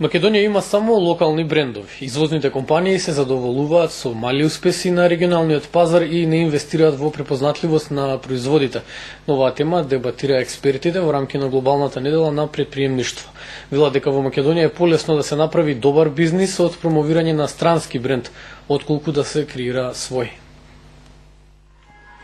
Македонија има само локални брендови. Извозните компании се задоволуваат со мали успеси на регионалниот пазар и не инвестираат во препознатливост на производите. На оваа тема дебатира експертите во рамки на глобалната недела на претприемништво. Велат дека во Македонија е полесно да се направи добар бизнис од промовирање на странски бренд, отколку да се креира свој.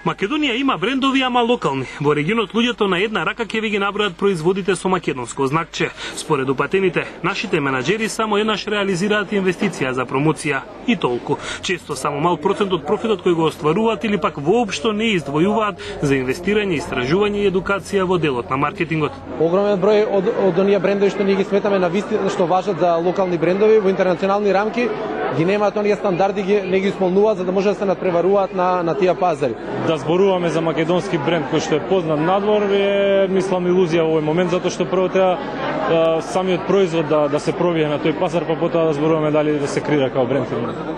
Македонија има брендови, ама локални. Во регионот луѓето на една рака ќе ви ги набројат производите со македонско знакче. Според упатените, нашите менаџери само еднаш реализираат инвестиција за промоција и толку. Често само мал процент од профитот кој го остваруваат или пак воопшто не издвојуваат за инвестирање, истражување и едукација во делот на маркетингот. Огромен број од оние брендови што ние ги сметаме на вистина што важат за локални брендови во интернационални рамки, ги немаат оние стандарди, не ги исполнуваат за да може да се надпреваруваат на тие пазари. Да зборуваме за македонски бренд кој што е познат надвор е, мислам, илузија во овој момент, затоа што прво треба самиот производ да се пробие на тој пазар, па потоа да зборуваме дали да се креира како бренд.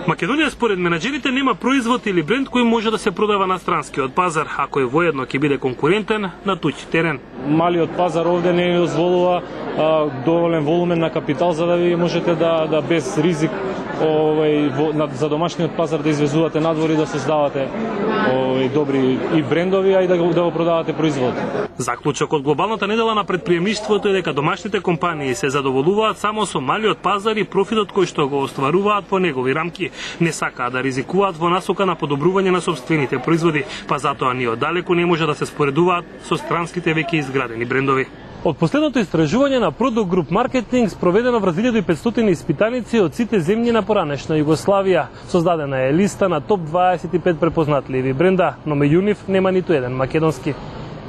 Македонија според менаџерите нема производ или бренд кој може да се продава на странскиот пазар, а кој воедно ќе биде конкурентен на туѓ терен. Малиот пазар овде не дозволува доволен волумен на капитал за да ви можете да без ризик за домашниот пазар да извезувате надвор и да создавате добри и брендови, а и да го продавате производ. Заклучок од глобалната недела на претприемништвото е дека домашните компании се задоволуваат само со малиот пазар и профитот кој што го остваруваат во негови рамки. Не сакаат да ризикуваат во насока на подобрување на сопствените производи, па затоа ни оддалеку не може да се споредуваат со странските веќе изградени брендови. Од последното истражување на Product Group Marketing спроведено врз 1500 испитаници од сите земји на поранешна Југославија, создадена е листа на топ 25 препознатливи бренда, но меѓу нив нема ниту еден македонски.